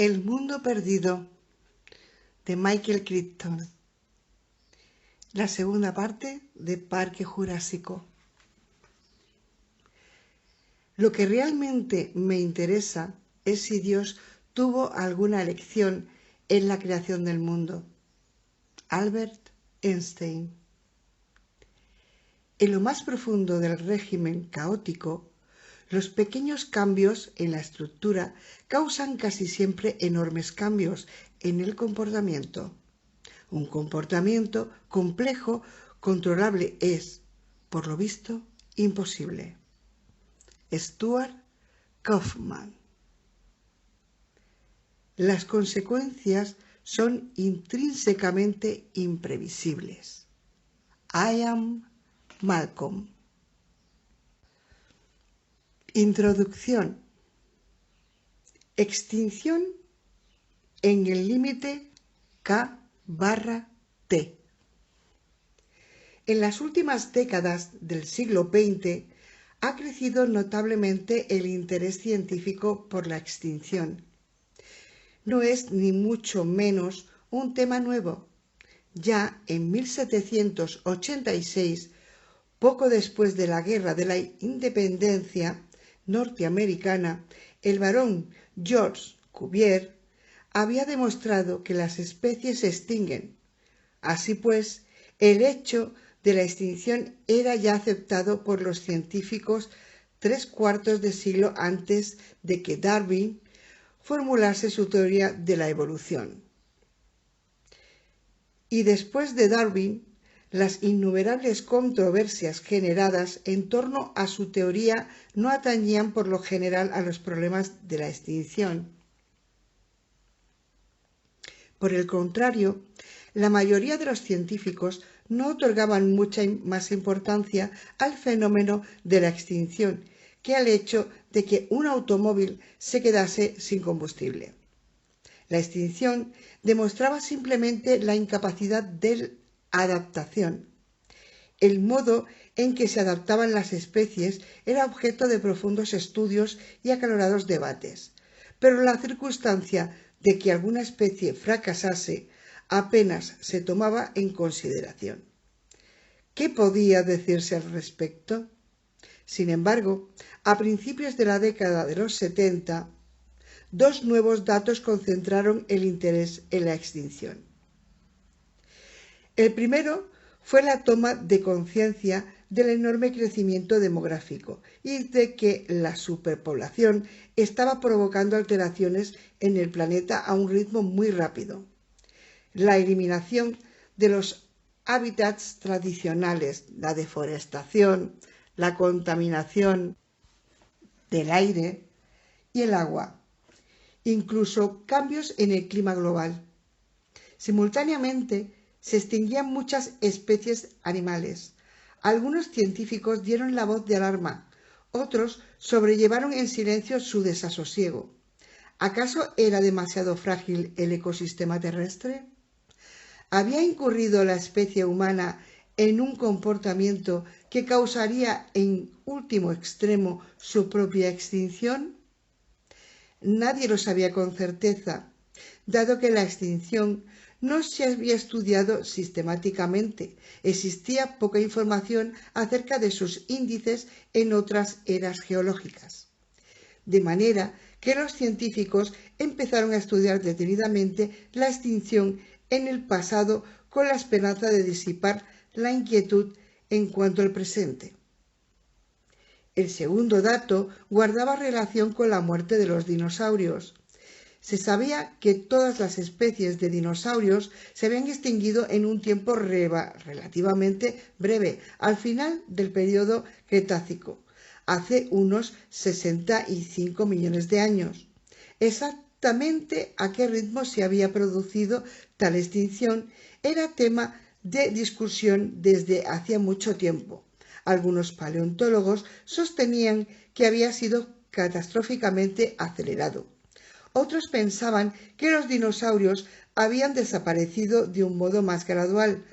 El mundo perdido, de Michael Crichton. La segunda parte de Parque Jurásico. Lo que realmente me interesa es si Dios tuvo alguna elección en la creación del mundo. Albert Einstein. En lo más profundo del régimen caótico, los pequeños cambios en la estructura causan casi siempre enormes cambios en el comportamiento. Un comportamiento complejo, controlable es, por lo visto, imposible. Stuart Kauffman. Las consecuencias son intrínsecamente imprevisibles. Ian Malcolm. Introducción. Extinción en el límite K/T. En las últimas décadas del siglo XX ha crecido notablemente el interés científico por la extinción. No es ni mucho menos un tema nuevo. Ya en 1786, poco después de la Guerra de la Independencia norteamericana, el barón George Cuvier había demostrado que las especies se extinguen. Así pues, el hecho de la extinción era ya aceptado por los científicos 3/4 de siglo antes de que Darwin formulase su teoría de la evolución. Y después de Darwin, las innumerables controversias generadas en torno a su teoría no atañían por lo general a los problemas de la extinción. Por el contrario, la mayoría de los científicos no otorgaban mucha más importancia al fenómeno de la extinción que al hecho de que un automóvil se quedase sin combustible. La extinción demostraba simplemente la incapacidad de adaptación. El modo en que se adaptaban las especies era objeto de profundos estudios y acalorados debates, pero la circunstancia de que alguna especie fracasase apenas se tomaba en consideración. ¿Qué podía decirse al respecto? Sin embargo, a principios de la década de los 70, dos nuevos datos concentraron el interés en la extinción. El primero fue la toma de conciencia del enorme crecimiento demográfico y de que la superpoblación estaba provocando alteraciones en el planeta a un ritmo muy rápido. La eliminación de los hábitats tradicionales, la deforestación, la contaminación del aire y el agua, incluso cambios en el clima global. Simultáneamente, se extinguían muchas especies animales. Algunos científicos dieron la voz de alarma, otros sobrellevaron en silencio su desasosiego. ¿Acaso era demasiado frágil el ecosistema terrestre? ¿Había incurrido la especie humana en un comportamiento que causaría en último extremo su propia extinción? Nadie lo sabía con certeza, dado que la extinción no se había estudiado sistemáticamente. Existía poca información acerca de sus índices en otras eras geológicas. De manera que los científicos empezaron a estudiar detenidamente la extinción en el pasado con la esperanza de disipar la inquietud en cuanto al presente. El segundo dato guardaba relación con la muerte de los dinosaurios. Se sabía que todas las especies de dinosaurios se habían extinguido en un tiempo relativamente breve, al final del período Cretácico, hace unos 65 millones de años. Exactamente a qué ritmo se había producido tal extinción era tema de discusión desde hacía mucho tiempo. Algunos paleontólogos sostenían que había sido catastróficamente acelerado. Otros pensaban que los dinosaurios habían desaparecido de un modo más gradual,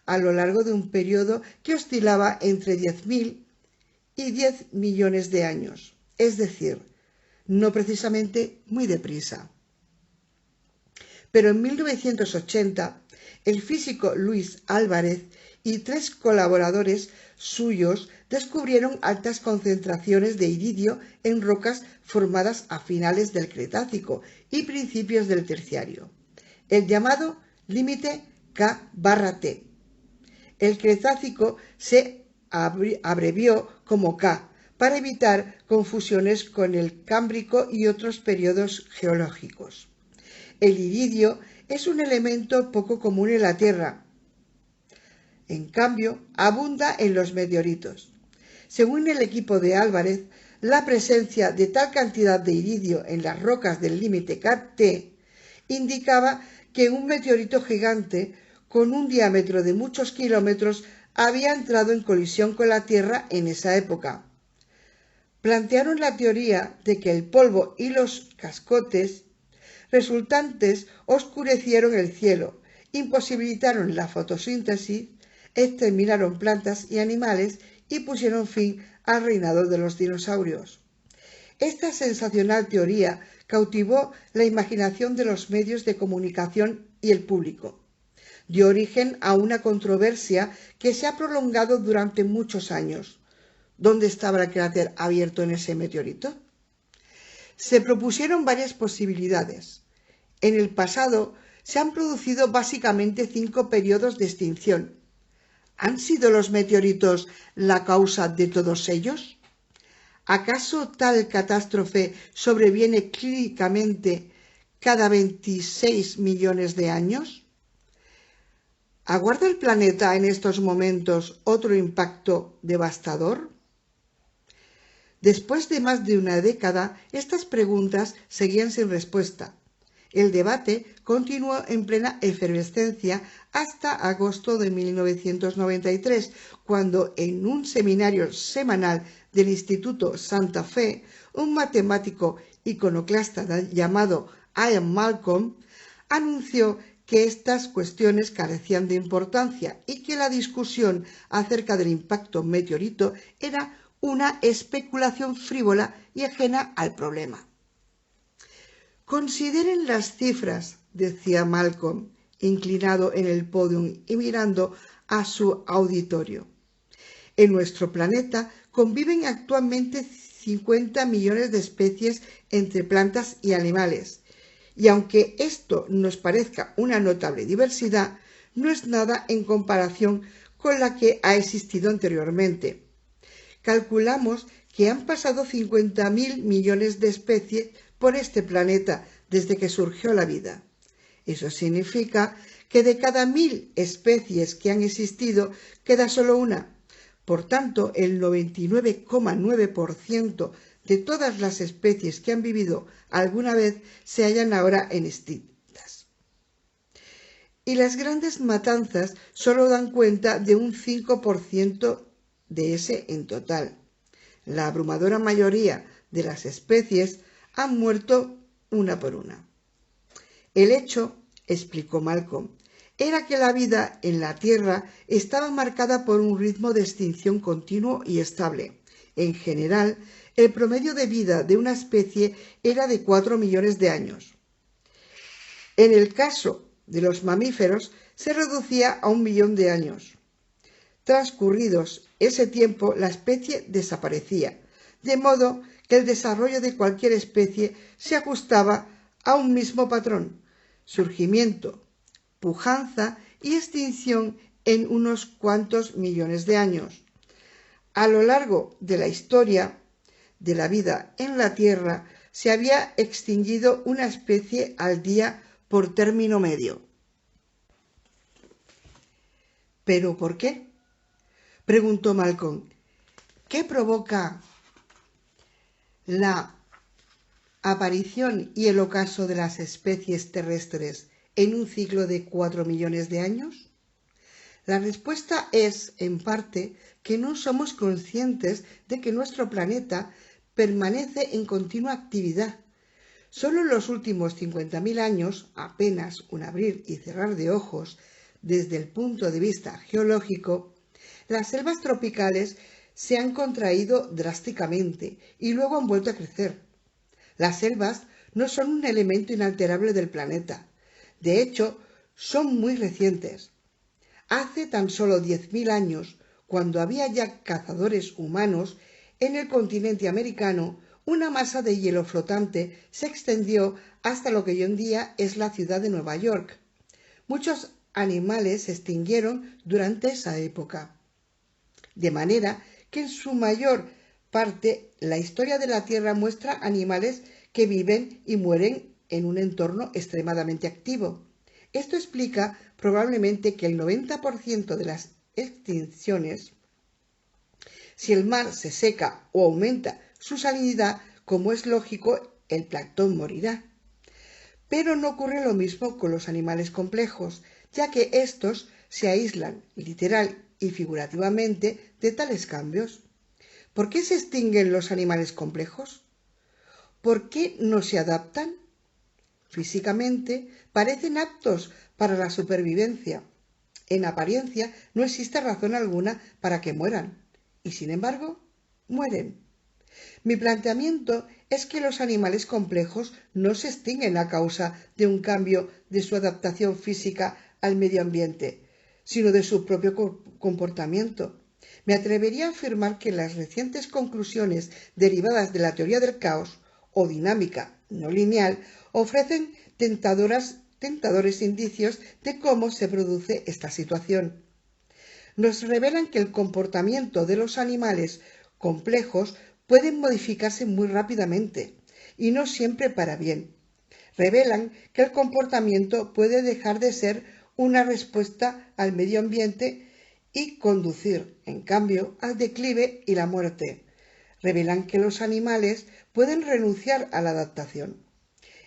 a lo largo de un periodo que oscilaba entre 10.000 y 10 millones de años, es decir, no precisamente muy deprisa. pero en 1980 el físico Luis Álvarez y 3 colaboradores suyos descubrieron altas concentraciones de iridio en rocas formadas a finales del Cretácico y principios del Terciario, el llamado límite K/T. El Cretácico se abrevió como K para evitar confusiones con el Cámbrico y otros periodos geológicos. El iridio es un elemento poco común en la Tierra. En cambio, abunda en los meteoritos. Según el equipo de Álvarez, la presencia de tal cantidad de iridio en las rocas del límite K-T indicaba que un meteorito gigante con un diámetro de muchos kilómetros había entrado en colisión con la Tierra en esa época. Plantearon la teoría de que el polvo y los cascotes resultantes oscurecieron el cielo, imposibilitaron la fotosíntesis, exterminaron plantas y animales y pusieron fin al reinado de los dinosaurios. Esta sensacional teoría cautivó la imaginación de los medios de comunicación y el público. Dio origen a una controversia que se ha prolongado durante muchos años. ¿Dónde estaba el cráter abierto en ese meteorito? Se propusieron varias posibilidades. En el pasado se han producido básicamente 5 periodos de extinción. ¿Han sido los meteoritos la causa de todos ellos? ¿Acaso tal catástrofe sobreviene cíclicamente cada 26 millones de años? ¿Aguarda el planeta en estos momentos otro impacto devastador? Después de más de una década, estas preguntas seguían sin respuesta. El debate continuó en plena efervescencia hasta agosto de 1993, cuando en un seminario semanal del Instituto Santa Fe, un matemático iconoclasta llamado Ian Malcolm anunció que estas cuestiones carecían de importancia y que la discusión acerca del impacto meteorito era una especulación frívola y ajena al problema. Consideren las cifras, decía Malcolm, inclinado en el podio y mirando a su auditorio. En nuestro planeta conviven actualmente 50 millones de especies entre plantas y animales, y aunque esto nos parezca una notable diversidad, no es nada en comparación con la que ha existido anteriormente. Calculamos que han pasado 50.000 millones de especies por este planeta desde que surgió la vida. Eso significa que de cada 1.000 especies que han existido queda solo una. Por tanto, el 99,9% de todas las especies que han vivido alguna vez se hallan ahora extintas. Y las grandes matanzas solo dan cuenta de un 5% de ese en total. La abrumadora mayoría de las especies han muerto una por una. El hecho, explicó Malcolm, era que la vida en la Tierra estaba marcada por un ritmo de extinción continuo y estable. En general, el promedio de vida de una especie era de 4 millones de años. En el caso de los mamíferos, se reducía a 1 millón de años. Transcurridos ese tiempo, la especie desaparecía, de modo que el desarrollo de cualquier especie se ajustaba a un mismo patrón: surgimiento, pujanza y extinción en unos cuantos millones de años. A lo largo de la historia de la vida en la Tierra se había extinguido una especie al día por término medio. ¿Pero por qué?, preguntó Malcolm. ¿Qué provoca la aparición y el ocaso de las especies terrestres en un ciclo de 4 millones de años? La respuesta es, en parte, que no somos conscientes de que nuestro planeta permanece en continua actividad. Solo en los últimos 50.000 años, apenas un abrir y cerrar de ojos desde el punto de vista geológico, las selvas tropicales se han contraído drásticamente y luego han vuelto a crecer. Las selvas no son un elemento inalterable del planeta. De hecho, son muy recientes. Hace tan solo 10.000 años, cuando había ya cazadores humanos, en el continente americano, una masa de hielo flotante se extendió hasta lo que hoy en día es la ciudad de Nueva York. Muchos animales se extinguieron durante esa época, de manera que en su mayor parte la historia de la Tierra muestra animales que viven y mueren en un entorno extremadamente activo. Esto explica probablemente que el 90% de las extinciones, si el mar se seca o aumenta su salinidad, como es lógico, el plancton morirá. Pero no ocurre lo mismo con los animales complejos, ya que estos se aíslan literal y figurativamente de tales cambios. ¿Por qué se extinguen los animales complejos? ¿Por qué no se adaptan? Físicamente parecen aptos para la supervivencia. En apariencia no existe razón alguna para que mueran, y sin embargo, mueren. Mi planteamiento es que los animales complejos no se extinguen a causa de un cambio de su adaptación física al medio ambiente, sino de su propio comportamiento. Me atrevería a afirmar que las recientes conclusiones derivadas de la teoría del caos o dinámica no lineal ofrecen tentadores indicios de cómo se produce esta situación. Nos revelan que el comportamiento de los animales complejos puede modificarse muy rápidamente y no siempre para bien. Revelan que el comportamiento puede dejar de ser una respuesta al medio ambiente y conducir, en cambio, al declive y la muerte. Revelan que los animales pueden renunciar a la adaptación.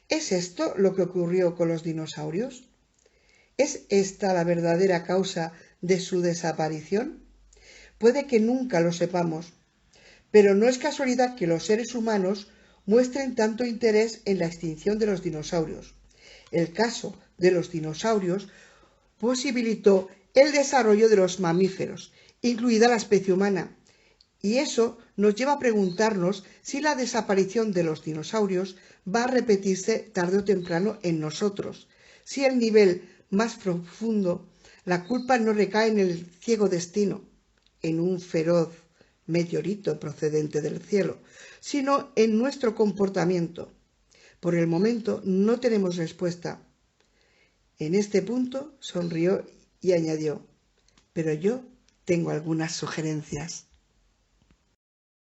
¿Es esto lo que ocurrió con los dinosaurios? ¿Es esta la verdadera causa de su desaparición? Puede que nunca lo sepamos, pero no es casualidad que los seres humanos muestren tanto interés en la extinción de los dinosaurios. El caso de los dinosaurios posibilitó el desarrollo de los mamíferos, incluida la especie humana, y eso nos lleva a preguntarnos si la desaparición de los dinosaurios va a repetirse tarde o temprano en nosotros, si el nivel más profundo, la culpa no recae en el ciego destino, en un feroz meteorito procedente del cielo, sino en nuestro comportamiento. Por el momento no tenemos respuesta. En este punto sonrió y añadió: pero yo tengo algunas sugerencias.